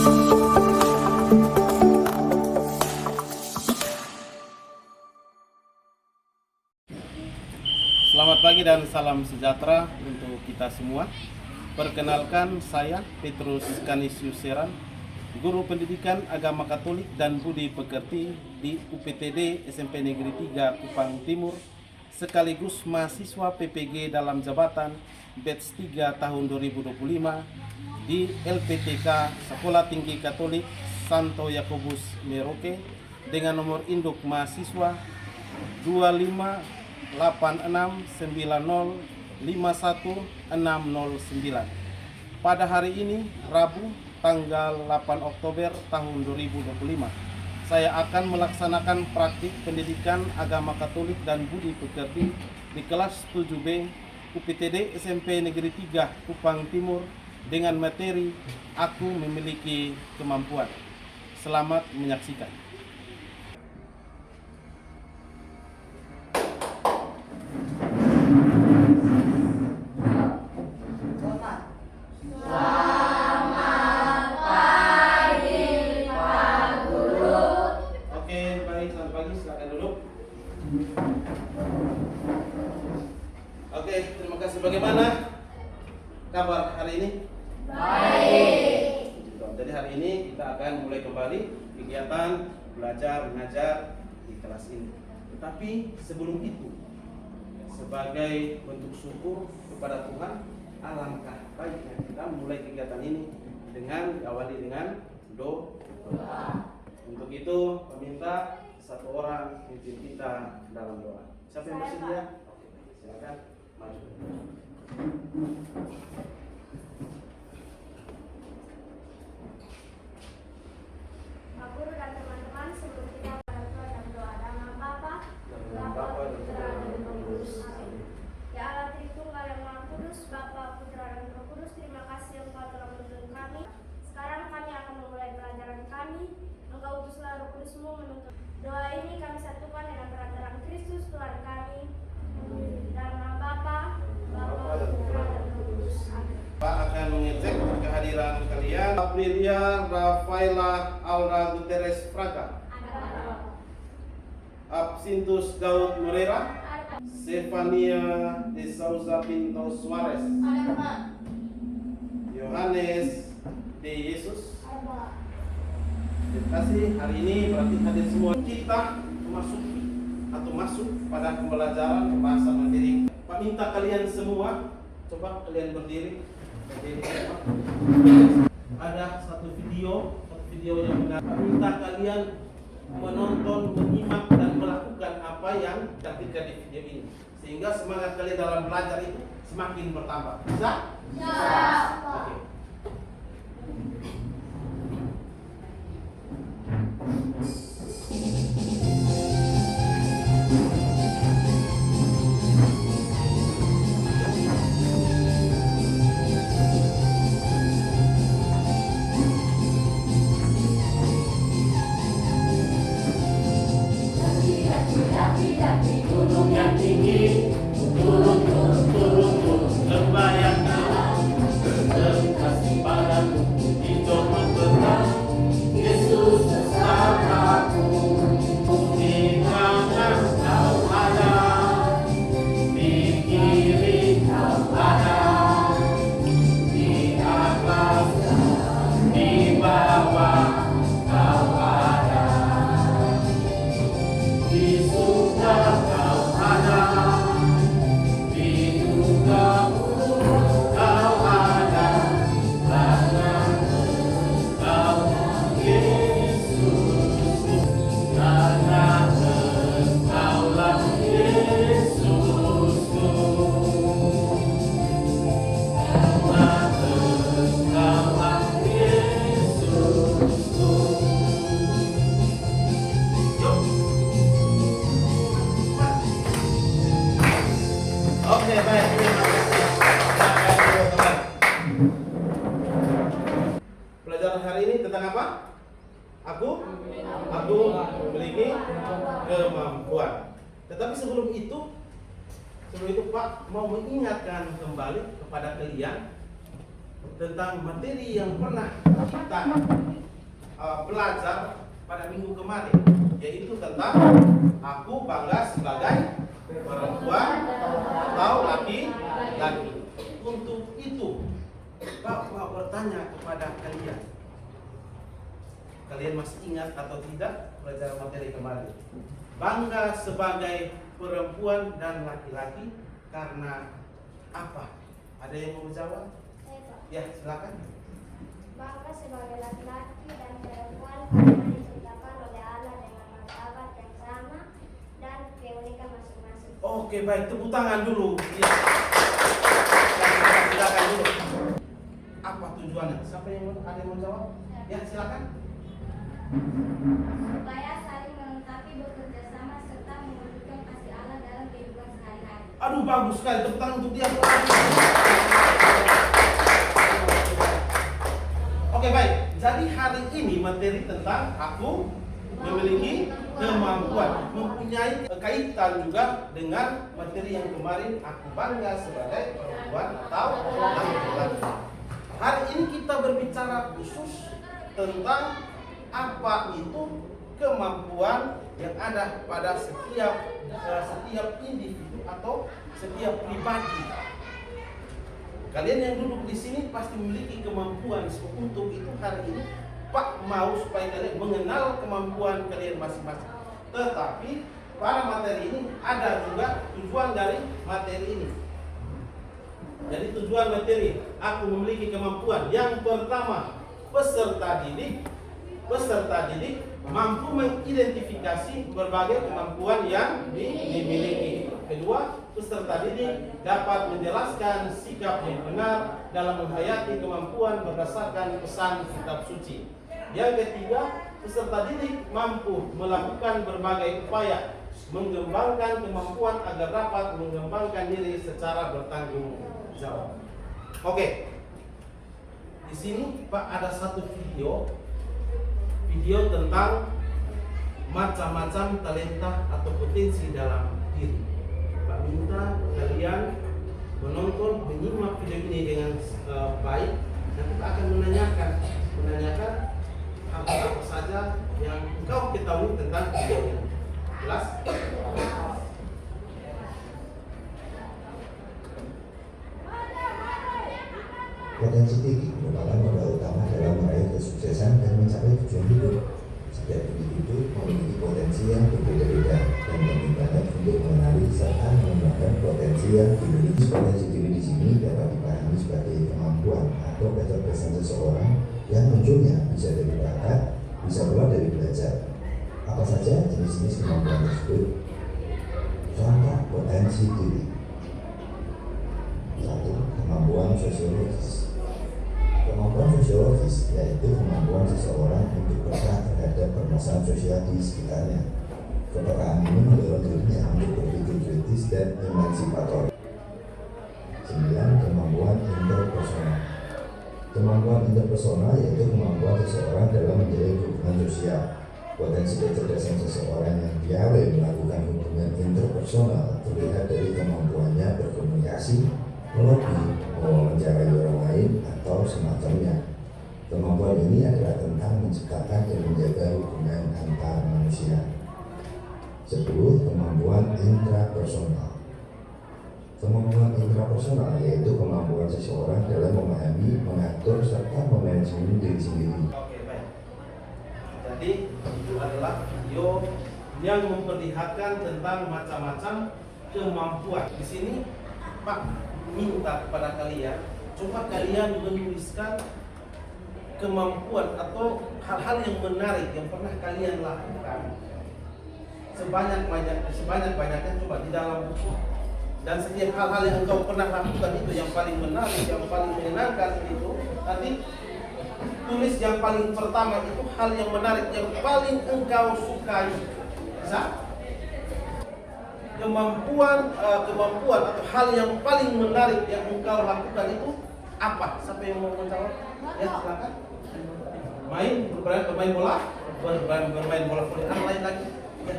Selamat pagi dan salam sejahtera untuk kita semua. Perkenalkan, saya Petrus Canisius Seran, Guru Pendidikan Agama Katolik dan Budi Pekerti di UPTD SMP Negeri 3 Kupang Timur, sekaligus mahasiswa PPG dalam jabatan batch 3 tahun 2025 di LPTK Sekolah Tinggi Katolik Santo Yakobus Merauke dengan nomor induk mahasiswa 25869051609. Pada hari ini, Rabu, tanggal 8 Oktober tahun 2025, saya akan melaksanakan praktik pendidikan agama Katolik dan Budi Pekerti di kelas 7B UPTD SMP Negeri 3 Kupang Timur dengan materi Aku Memiliki Kemampuan. Selamat menyaksikan. Oke, terima kasih. Bagaimana kabar hari ini? Baik. Jadi hari ini kita akan mulai kembali kegiatan belajar mengajar di kelas ini. Tetapi sebelum itu, sebagai bentuk syukur kepada Tuhan, alangkah baiknya kita mulai kegiatan ini dengan diawali dengan doa. Untuk itu, meminta satu orang pimpin kita dalam doa. Siapa yang bersedia? Oke, silakan maju. Pak Guru dan teman-teman, sebelum kita berdoa dan doa dalam Bapa, Bapa, Putra dan Roh Kudus. Amin. Ya Allah Tritunggal yang Maha Kudus, Bapa, Putra dan Roh Kudus, terima kasih Engkau telah menuntun kami. Sekarang kami akan memulai pelajaran kami. Engkau utuslah Roh Kudus-Mu menuntun. Doa ini kami satukan dengan perantaraan Kristus Tuhan kami. Dalam nama Bapa, Putra dan Roh Kudus. Amin. Pak akan mengecek kehadiran kalian. Aprilia Rafaela Aura Guterres Fraga. Absintus Daud Morera. Stefania de Souza Pinto Suarez. Yohanes de Jesus. Terima kasih. Hari ini berarti hadir semua. Kita masuk pada pembelajaran pembahasan materi. Pak minta kalian semua, coba kalian berdiri. Ada satu video yang benar. Pak minta kalian menonton, menyimak dan melakukan apa yang ketika di video ini, sehingga semangat kalian dalam belajar itu semakin bertambah. Bisa? Bisa. Oke. Gunung yang tinggi, turun, lembah yang dalam, kasih padaku, hijau membelah, Yesus bersamaku, di kanan kau ada, di kiri kau ada, di atas, di bawah kau ada, di surga kau ada, di dunia kau ada, karena kau Yesusku, karena engkaulah Yesusku, karena engkaulah Yesusku. Oke, baik. Pelajaran hari ini tentang apa? Aku memiliki kemampuan. Tetapi sebelum itu Pak mau mengingatkan kembali kepada kalian tentang materi yang pernah kita belajar pada minggu kemarin, yaitu tentang aku bangga sebagai perempuan atau laki-laki. Untuk itu, Bapak bertanya kepada kalian. Kalian masih ingat atau tidak pelajaran materi kemarin? Bangga sebagai perempuan dan laki-laki karena apa? Ada yang mau jawab? Ya, silakan. Bangga sebagai laki-laki dan perempuan karena diciptakan oleh Allah dengan martabat yang sama dan keunikan masing-masing. Oke, baik, tepuk tangan dulu. Ya. Silakan dulu. Apa tujuannya? Siapa yang ada yang mau jawab? Ya, silakan. Supaya saling melengkapi, bekerja sama serta mewujudkan kasih Allah dalam kehidupan sehari-hari. Aduh, bagus sekali. Tepuk tangan untuk dia. Oke, baik. Jadi hari ini materi tentang aku memiliki kemampuan, mempunyai kaitan juga dengan materi yang kemarin, aku bangga sebagai perempuan atau laki-laki. Hari ini kita berbicara khusus tentang apa itu kemampuan yang ada pada setiap individu atau setiap pribadi. Kalian yang duduk di sini pasti memiliki kemampuan. Untuk itu hari ini Pak mau supaya kalian mengenal kemampuan kalian masing-masing. Tetapi pada materi ini ada juga tujuan dari materi ini. Jadi tujuan materi aku memiliki kemampuan. Yang pertama, peserta didik mampu mengidentifikasi berbagai kemampuan yang dimiliki. Kedua, peserta didik dapat menjelaskan sikap yang benar dalam menghayati kemampuan berdasarkan pesan kitab suci. Yang ketiga, peserta didik mampu melakukan berbagai upaya mengembangkan kemampuan agar dapat mengembangkan diri secara bertanggung jawab. Oke. Di sini Pak ada satu video tentang macam-macam talenta atau potensi dalam diri. Pak minta kalian menonton, menyimak video ini dengan baik. Dan kita akan menanyakan apa saja yang engkau ketahui tentang video ini. Jelas? Potensi tinggi merupakan modal utama dalam meraih kesuksesan dan mencapai tujuan hidup. Setiap individu memiliki potensi yang berbeda-beda dan memudahkan untuk mengenali serta mengembangkan potensi yang dimiliki. Potensi diri di sini dapat dipahami sebagai kemampuan atau kecerdasan seseorang yang munculnya bisa dari bakat, bisa pula dari belajar. Apa saja jenis-jenis kemampuan tersebut? Contoh potensi diri. 1. Kemampuan sosiologis. Kemampuan sosiologis yaitu kemampuan seseorang untuk peka terhadap permasalahan sosial di sekitarnya. Kepekaan ini mendorong dirinya untuk berpikir kritis dan emansipator. 9. Kemampuan interpersonal. Kemampuan interpersonal yaitu kemampuan seseorang dalam menjalin hubungan sosial. Potensi kecerdasan seseorang yang piawai melakukan hubungan interpersonal terlihat dari kemampuannya berkomunikasi, melobi, mewawancarai orang lain, atau semacamnya. Kemampuan ini adalah tentang menciptakan dan menjaga hubungan antar manusia. 10. Kemampuan intrapersonal. Kemampuan intrapersonal yaitu kemampuan seseorang dalam memahami, mengatur, serta memanajemen diri sendiri. Oke, baik. Jadi itu adalah video yang memperlihatkan tentang macam-macam kemampuan. Di sini Pak minta kepada kalian, coba kalian menuliskan kemampuan atau hal-hal yang menarik yang pernah kalian lakukan sebanyak-banyaknya coba di dalam buku. Dan setiap hal-hal yang engkau pernah lakukan itu yang paling menarik, yang paling menyenangkan itu nanti tulis yang paling pertama itu hal yang menarik yang paling engkau sukai. Bisa? Kemampuan atau hal yang paling menarik yang engkau lakukan itu apa? Siapa yang mau menjawab? Ya, silakan. Bermain bola voli. Yang lain lagi? Ya.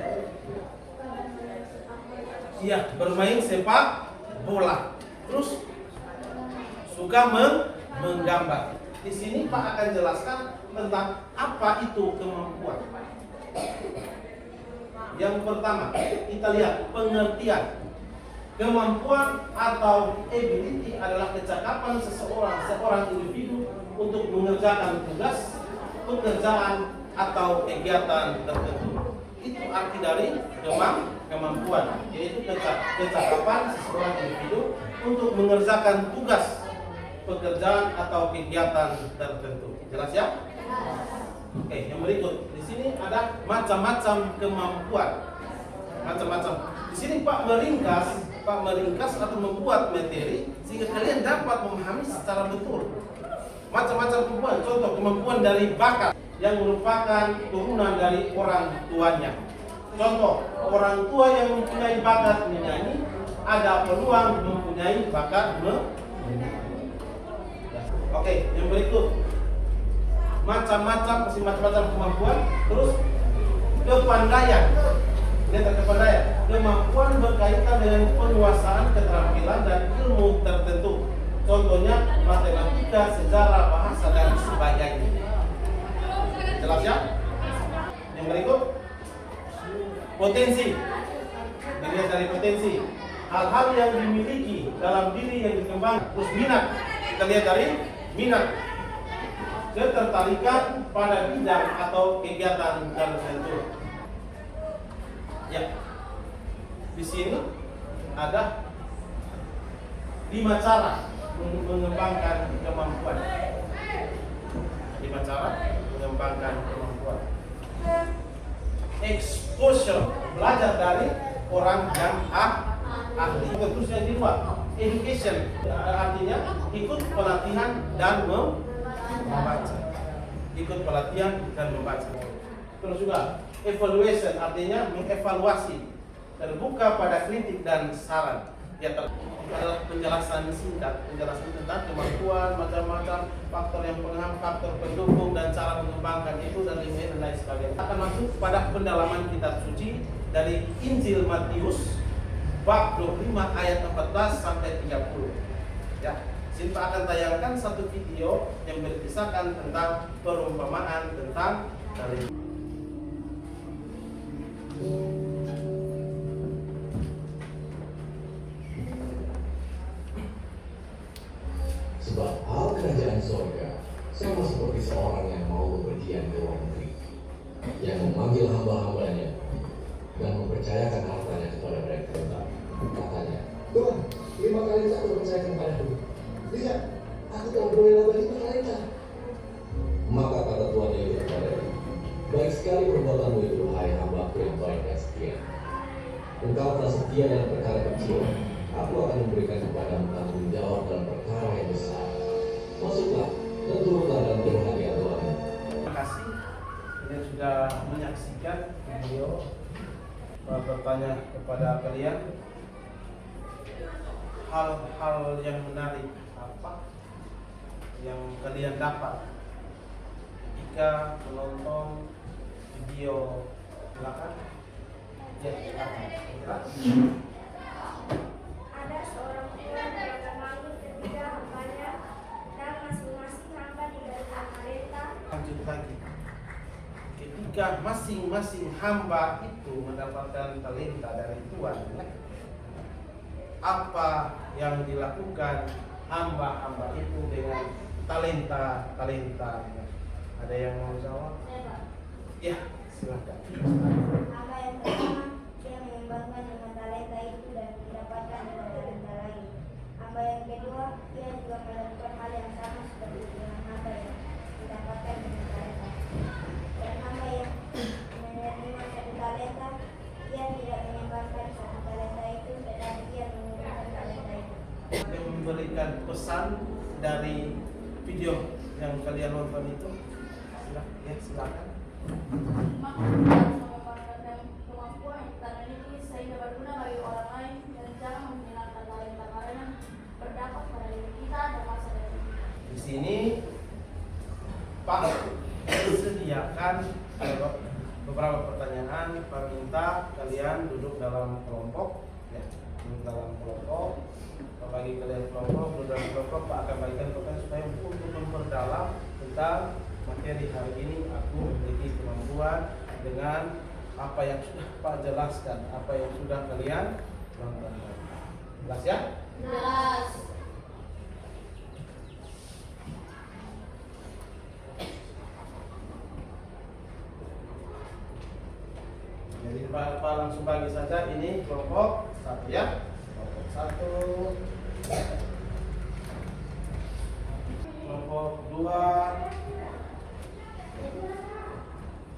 Iya, bermain sepak bola. Terus suka menggambar. Di sini Pak akan jelaskan tentang apa itu kemampuan. Yang pertama, kita lihat pengertian. Kemampuan atau ability adalah kecakapan seorang individu untuk mengerjakan tugas, pekerjaan atau kegiatan tertentu. Itu arti dari kemampuan, yaitu kecakapan seseorang individu untuk mengerjakan tugas, pekerjaan atau kegiatan tertentu. Jelas ya? Oke, yang berikut. Di sini ada macam-macam kemampuan. Macam-macam. Di sini Pak meringkas atau membuat materi sehingga kalian dapat memahami secara betul. Macam-macam kemampuan. Contoh, kemampuan dari bakat yang merupakan turunan dari orang tuanya. Contoh, orang tua yang mempunyai bakat menyanyi ada peluang mempunyai bakat menyanyi. Oke, yang berikut. Macam-macam kemampuan. Terus kepandaian. Lihat kepandaian. Kemampuan berkaitan dengan penguasaan keterampilan dan ilmu tertentu. Contohnya matematika, sejarah, bahasa dan sebagainya. Jelas ya? Yang berikut potensi. Dilihat dari potensi. Hal-hal yang dimiliki dalam diri yang dikembangkan. Terus minat. Kita lihat dari minat. Ketertarikan pada bidang atau kegiatan tertentu. Ya, di sini ada 5 cara mengembangkan kemampuan. 5 cara mengembangkan kemampuan. Exposure, belajar dari orang yang ahli. Terus yang kedua, education, artinya ikut pelatihan dan membaca. Ikut pelatihan dan membaca. Terus juga evaluation, artinya mengevaluasi, terbuka pada kritik dan saran. Ya, adalah penjelasan singkat, penjelasan tentang kemampuan, macam-macam faktor yang pengham, faktor pendukung dan cara mengembangkan itu dan lain sebagainya. Akan masuk pada pendalaman kitab suci dari Injil Matius bab 25 ayat 14 sampai 30. Ya, Sinpa akan tayangkan satu video yang berkisahkan tentang perumpamaan tentang talenta. Sebab hal kerajaan sorga sama seperti seorang yang mau bepergian ke luar negeri, yang memanggil hamba-hambanya dan mempercayakan hartanya kepada mereka. Katanya, Tuhan, 5 kali aku percayakan padaku. Lihat, aku telah beroleh laba 5 talenta. Maka kata Tuhan itu kepadanya, baik sekali perbuatanmu itu, hai hamba-Ku yang baik dan setia. Engkau telah setia dalam perkara kecil, aku akan memberikan kepadamu tanggung jawab dalam perkara yang besar. Masuklah dan turunlah dalam berbahagia Tuhan. Terima kasih yang sudah menyaksikan video. Bertanya kepada kalian hal-hal yang menarik apa yang kalian dapat jika menonton video. Silakan. Ya, silakan. Ada seorang tuan yang memanggil ketiga hambanya dan masing-masing hamba diberikan talenta. Lanjut lagi. Ketika masing-masing hamba itu mendapatkan talenta dari Tuhan, apa yang dilakukan hamba-hamba itu dengan talenta? Ada yang mau jawab? Ya, silakan. Hamba yang pertama, dia mengembangkan dengan talenta itu dan mendapatkan dengan talenta lain. Hamba yang kedua, dia juga melakukan hal yang sama seperti dengan hamba yang mendapatkan dengan talenta. Dan hamba yang menerima satu talenta, dia tidak mengembangkan satu talenta itu, tetapi dia menggunakan talenta itu. Yang memberikan pesan dari video yang kalian nonton itu, silakan. Mengembangkan kemampuan yang kita miliki sehingga berguna bagi orang lain dan jangan menghilangkan talenta karena berdampak pada diri kita dan masa depan. Di sini Pak sediakan beberapa pertanyaan. Pak minta kalian duduk dalam kelompok, ya, duduk dalam kelompok. Pak bagi kalian kelompok, duduk dalam kelompok. Pak akan bagikan pertanyaan supaya kita materi hari ini, aku memiliki kemampuan dengan apa yang sudah Pak jelaskan, apa yang sudah kalian nonton. Jelas ya? Jelas. Jadi Pak langsung bagi saja, ini kelompok 1 ya. Kelompok 1, kelompok 2,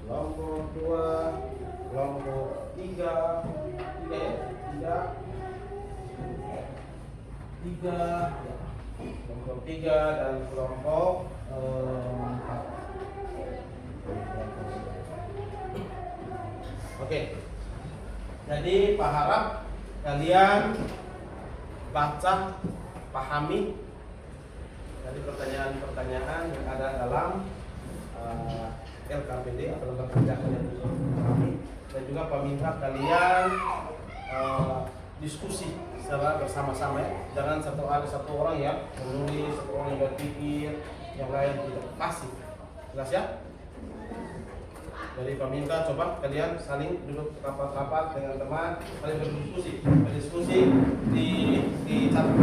kelompok 2, kelompok 3, 3 ya, 3, kelompok 3 dan kelompok 4. Oke, jadi Pak harap kalian baca, pahami dari pertanyaan-pertanyaan yang ada dalam LKPD atau lembar kerja kalian untuk pahami, dan juga Pak minta kalian diskusi secara bersama-sama ya. Jangan satu orang yang menulis, satu orang yang berpikir, yang lain tidak pasif. Jelas ya? Jadi peminta coba kalian saling duduk rapat-rapat dengan teman, saling berdiskusi di catat.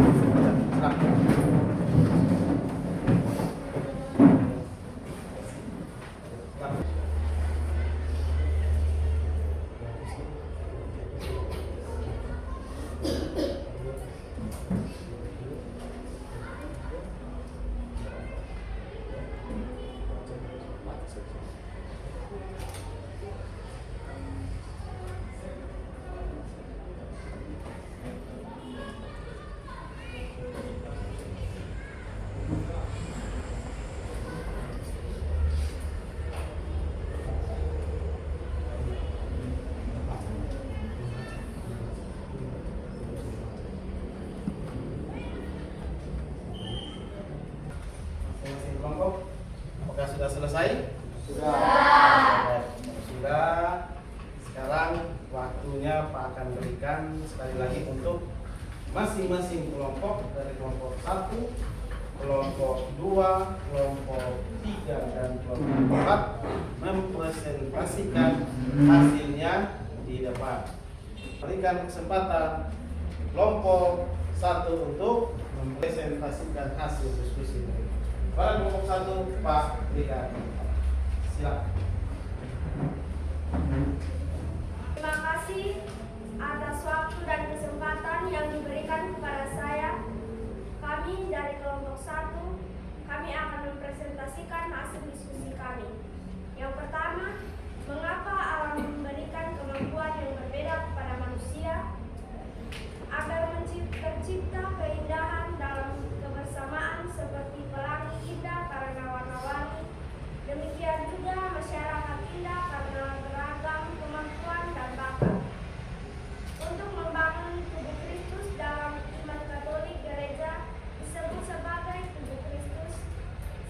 Kelompok, apakah sudah selesai? Sudah. Sudah. Sekarang waktunya Pak akan berikan sekali lagi untuk masing-masing kelompok, dari kelompok 1, kelompok 2, kelompok 3 dan kelompok 4 mempresentasikan hasilnya di depan. Berikan kesempatan kelompok 1 untuk mempresentasikan hasil diskusi mereka. Pada kelompok 1, Pak berikan. Silakan. Terima kasih atas waktu dan kesempatan yang diberikan kepada saya. Kami dari kelompok 1, kami akan mempresentasikan hasil diskusi kami. Yang pertama, mengapa alam memberikan kemampuan yang berbeda kepada manusia agar tercipta keindahan dalam kebersamaan seperti pelangi indah karena warna-warni. Demikian juga masyarakat indah karena beragam kemampuan dan bakat. Untuk membangun tubuh Kristus dalam iman Katolik gereja disebut sebagai tubuh Kristus.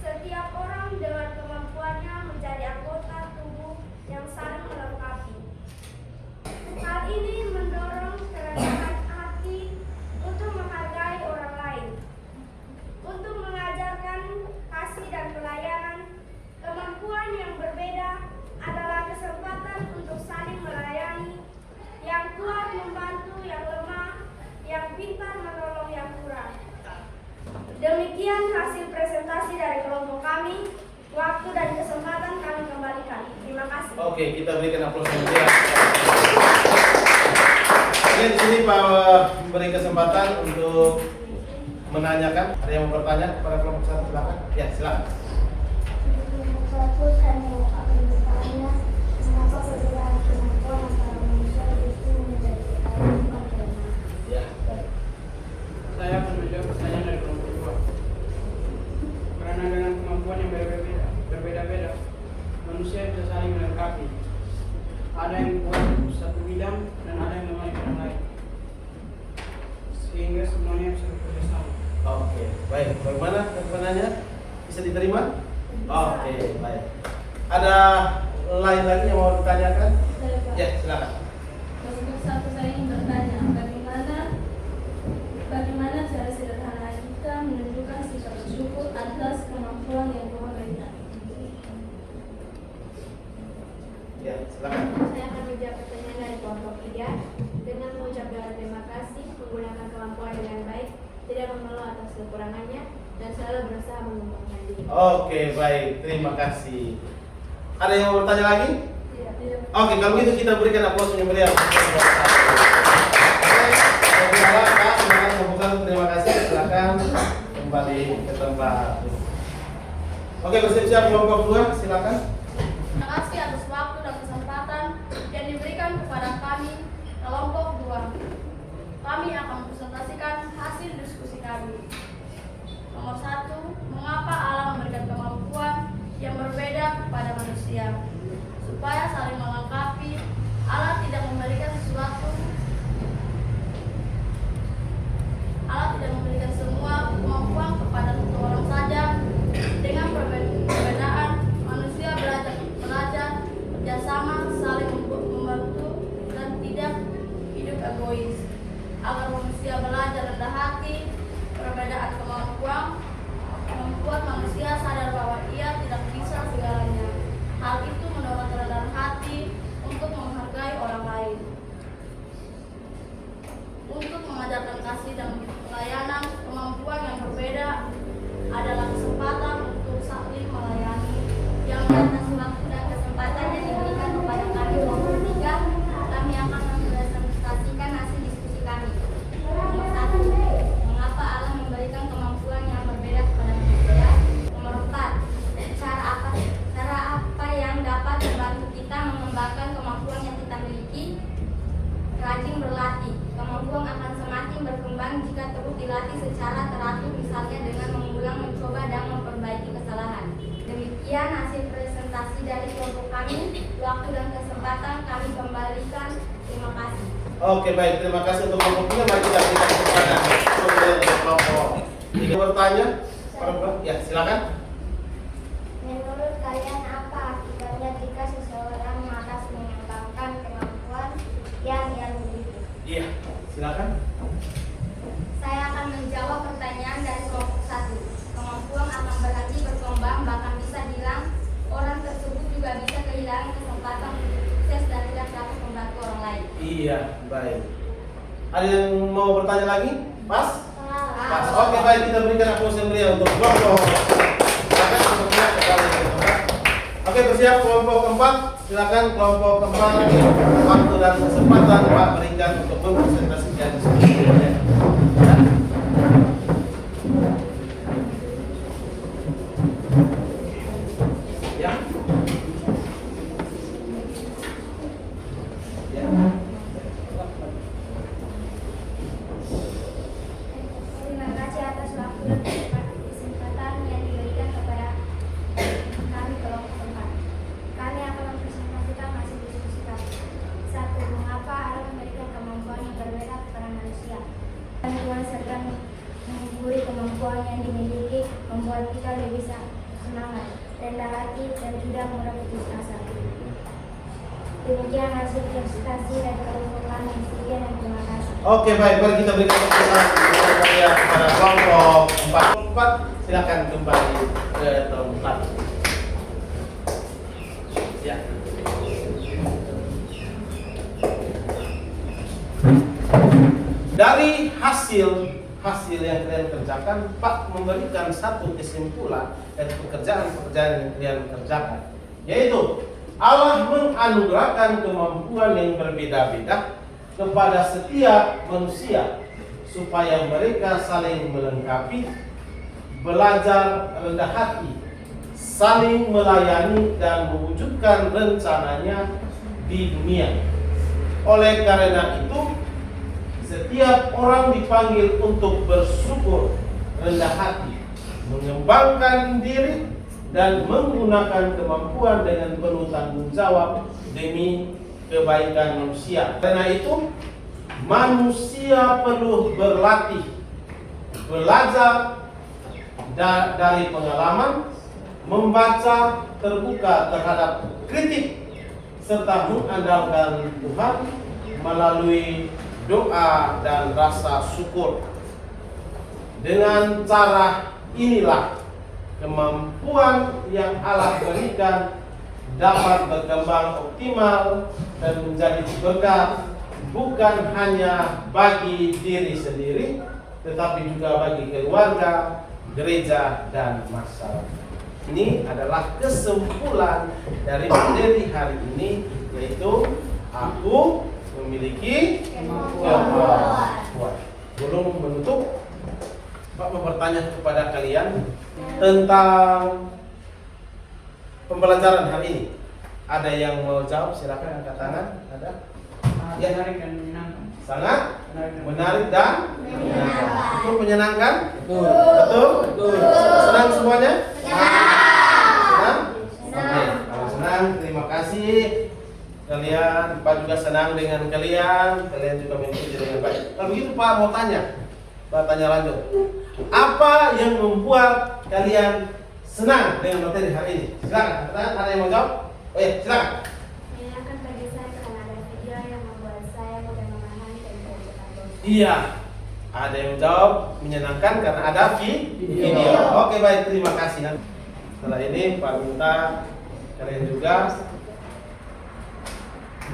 Setiap orang dengan kemampuannya menjadi anggota tubuh yang saling melengkapi. Hal ini mendorong kerendahan hati untuk menghargai orang lain, untuk mengajarkan kasih dan pelayanan. Kemampuan yang berbeda adalah kesempatan untuk saling melayani, yang kuat membantu yang lemah, yang pintar menolong yang kurang. Demikian hasil presentasi dari kelompok kami. Waktu dan kesempatan kami kembalikan. Terima kasih. Oke, kita berikan aplaus yang meriah. Oke, di sini Pak memberi kesempatan untuk menanyakan. Ada yang mau bertanya kepada kelompok 1? Silakan. Ya, silakan. Kelompok 1, saya mau akan bertanya, mengapa perbedaan kemampuan antara manusia itu menjadi bukan kelemahan? Ya, baik. Saya akan menjawab pertanyaan dari kelompok 2. Karena dengan kemampuan yang berbeda-beda, manusia bisa saling melengkapi. Ada yang kuat satu bidang dan ada yang lemah di bidang lain, sehingga semuanya bisa bekerja sama. Oke, baik. Bagaimana pertanyaannya? Bisa diterima? Oke, baik. Ada lain lagi yang mau ditanyakan? Ya, silakan. Untuk 1 saya ingin bertanya, bagaimana cara sederhana kita menunjukkan sikap bersyukur atas kemampuan yang Tuhan berikan? kekurangannya dan selalu berusaha mengembangkan diri. Oke, baik. Terima kasih. Ada yang mau bertanya lagi? Tidak. Oke, kalau gitu kita berikan aplaus yang meriah. Oke, Kak, silakan membuka. Terima kasih. Silakan kembali ke tempat. Oke, bersiap-siap kelompok 2, silakan. Terima kasih atas waktu dan kesempatan yang diberikan kepada kami kelompok 2. Kami akan presentasikan hasil diskusi kami. Nomor 1, mengapa Allah memberikan kemampuan yang berbeda kepada manusia? Supaya saling melengkapi. Allah tidak memberikan semua kemampuan kepada satu orang saja. Dengan perbedaan, manusia belajar kerjasama, saling membantu, dan tidak hidup egois. Agar manusia belajar rendah hati, perbedaan kemampuan membuat manusia sadar bahwa ia tidak bisa segalanya. Hal itu mendorong kerendahan hati untuk menghargai orang lain. Untuk mengajarkan kasih dan pelayanan, kemampuan yang berbeda adalah kesempatan untuk saling melayani. Yang atas waktu dan kesempatan yang diberikan kepada kami kelompok 3, kami akan mempresentasikan hasil diskusi kami. Nomor 1, mengapa Allah memberikan kemampuan yang berbeda kepada manusia? Nomor 4, cara apa yang dapat membantu kita mengembangkan kemampuan yang kita miliki? Rajin berlatih. Kemampuan akan semakin berkembang jika terus dilatih secara teratur, misalnya dengan mengulang, mencoba, dan memperbaiki kesalahan. Demikian hasil presentasi dari kelompok kami. Waktu dan kesempatan kami kembalikan. Terima kasih. Oke, baik. Terima kasih untuk kelompok 3. Mari kita berikan kesempatan untuk kelompok 3 bertanya. Ya, silakan. Menurut kalian apa akibatnya jika seseorang malas mengembangkan kemampuan yang ia miliki? Iya, silakan. Saya akan menjawab pertanyaan dari kelompok 1. Kemampuan akan berhenti berkembang, bahkan bisa hilang. Orang tersebut juga bisa kehilangan kesempatan untuk sukses dan tidak dapat membantu orang lain. Iya, baik. Ada yang mau bertanya lagi? Pas? Pas. Oke, baik. Kita berikan aplaus yang meriah untuk kelompok. Silakan kelompoknya kembali ke tempat. Oke, bersiap kelompok 4. Silakan kelompok 4. Waktu dan kesempatan Pak berikan untuk mempresentasikan diskusinya. Ya. Terima kasih atas waktu dan kesempatan yang diberikan kepada kami kelompok 4. Kami akan mempresentasikan hasil diskusi kami. 1. Mengapa Allah memberikan kemampuan yang berbeda kepada manusia? Kemampuan serta mengguri kemampuan yang dimiliki membuat kita lebih semangat, rendah hati, dan tidak mudah putus asa. Demikian hasil presentasi dari kelompok kami. Sekian dan terima kasih. Oke, baik. Mari kita berikan tepuk tangan kepada kelompok 4. Silakan kembali ke tempat. Ya. Dari hasil yang kalian kerjakan, Pak memberikan satu kesimpulan dari pekerjaan-pekerjaan yang kalian kerjakan, yaitu Allah menganugerahkan kemampuan yang berbeda-beda kepada setiap manusia supaya mereka saling melengkapi, belajar rendah hati, saling melayani, dan mewujudkan rencananya di dunia. Oleh karena itu, setiap orang dipanggil untuk bersyukur, rendah hati, mengembangkan diri, dan menggunakan kemampuan dengan penuh tanggung jawab demi kebaikan manusia. Karena itu, manusia perlu berlatih, belajar dari pengalaman, membaca, terbuka terhadap kritik, serta mengandalkan Tuhan melalui doa dan rasa syukur. Dengan cara inilah kemampuan yang Allah berikan dapat berkembang optimal dan menjadi berkat bukan hanya bagi diri sendiri, tetapi juga bagi keluarga, gereja, dan masyarakat. Ini adalah kesimpulan dari materi hari ini, yaitu aku memiliki kemampuan. Belum menutup, Pak mau bertanya kepada kalian tentang pembelajaran hari ini. Ada yang mau jawab? Silakan angkat tangan. Ada? Ya. Menarik dan menyenangkan. Sangat menarik dan menyenangkan. Itu menyenangkan? Betul. Betul? Betul. Senang semuanya? Senang? Oke, kalau senang terima kasih. Kalian, Pak juga senang dengan kalian. Kalian juga mengikuti dengan baik. Kalau begitu Pak mau tanya. Pak tanya lanjut. Apa yang membuat kalian senang dengan materi hari ini? Silakan. Ada yang mau jawab? Oh ya, silakan. Menyenangkan bagi saya karena ada video yang membuat saya mudah memahami dan belajar bahasa. Iya. Ada yang jawab menyenangkan karena ada video. Oke baik, terima kasih. Setelah ini Pak minta kalian juga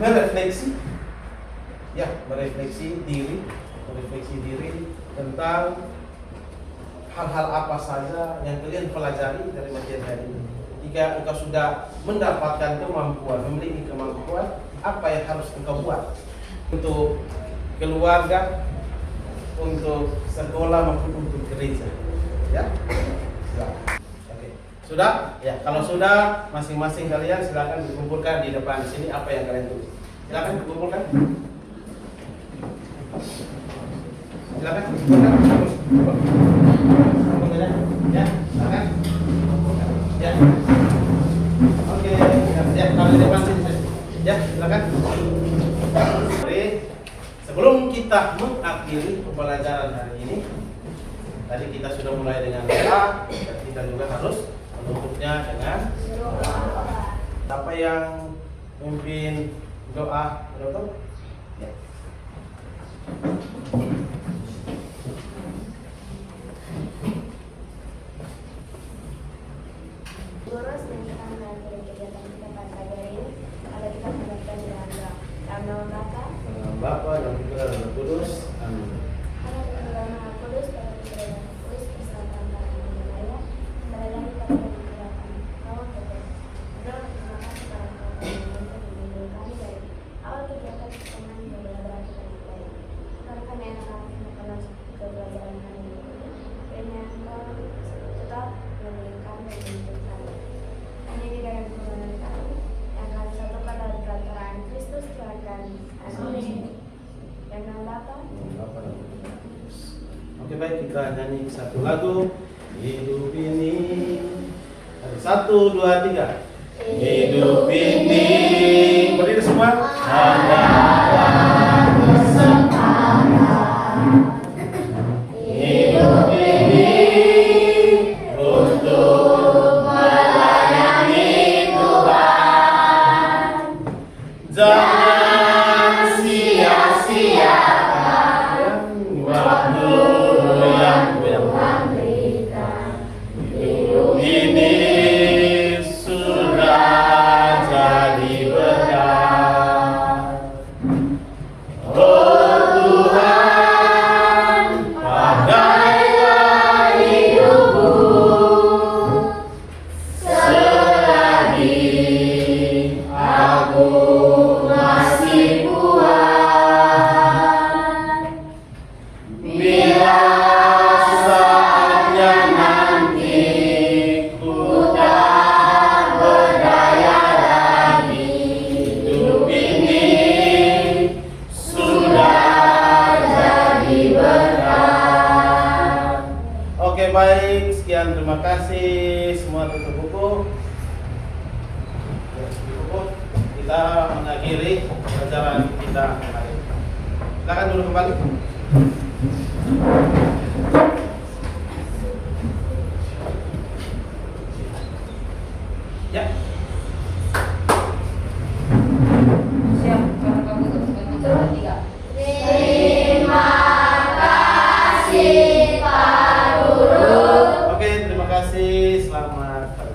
merefleksi, ya merefleksi diri tentang hal-hal apa saja yang kalian pelajari dari materi hari ini. Jika engkau sudah mendapatkan kemampuan, memiliki kemampuan, apa yang harus engkau buat untuk keluarga, untuk sekolah maupun untuk gereja, ya? Silakan. Oke. Sudah? Ya. Kalau sudah, masing-masing kalian silakan dikumpulkan di depan sini apa yang kalian tulis. Silakan dikumpulkan. Silakan dikumpulkan. Ya, silakan. Ya. Oke. Ya, kalau di depan sini. Ya, silakan. Oke. Sebelum kita mengakhiri pembelajaran hari ini, tadi kita sudah mulai dengan doa, dan kita juga harus menutupnya dengan doa. Siapa yang memimpin doa menutup? Ya. Guru, sedang kita mengakhiri kegiatan kita pada pagi hari ini. Mari kita melanjutkan dengan doa. Dalam nama Bapa, Dengan Bapa dan Putra dan Roh Kudus. Amin. Anak dan Roh Maha Kudus, pada Putra dan Roh Kudus, bersama Bapa dan Raya, berada di pada kegelapan. Kau betul. Adalah terima kasih pada Kau yang melindungi kami dari awal kegiatan pertemuan hingga benar-benar kita mulai. Karena kami anak-anak melakukan pembelajaran hari ini, kiranya Engkau tetap melindungi kami dan menuntut kami. Hanya di dalam permohonan kami yang kami satukan dalam perantaraan Kristus Tuhan kami. Amin. Yang nama Bapa, Bapa dan Putra dan Roh Kudus. Oke baik, kita nyanyi satu lagu. Hidup ini. 1, 2, 3. Hidup ini. Berdiri semua. Adalah kesempatan. Hidup ini untuk melayani Tuhan. Jangan sia-siakan waktu yang Tuhan berikan. Hidup ini sudah jadi berkat. Oh Tuhan, pakailah hidupku selagi aku masih kuat. Bila saatnya nanti ku tak berdaya lagi, hidup ini sudah jadi berkat. Oke baik, sekian terima kasih semua tutup buku. Kita mengakhiri pelajaran kita hari ini. Silakan dulu kembali. Ya. Siap, karena kamu untuk 3. Terima kasih Pak Guru. Oke, terima kasih. Selamat hari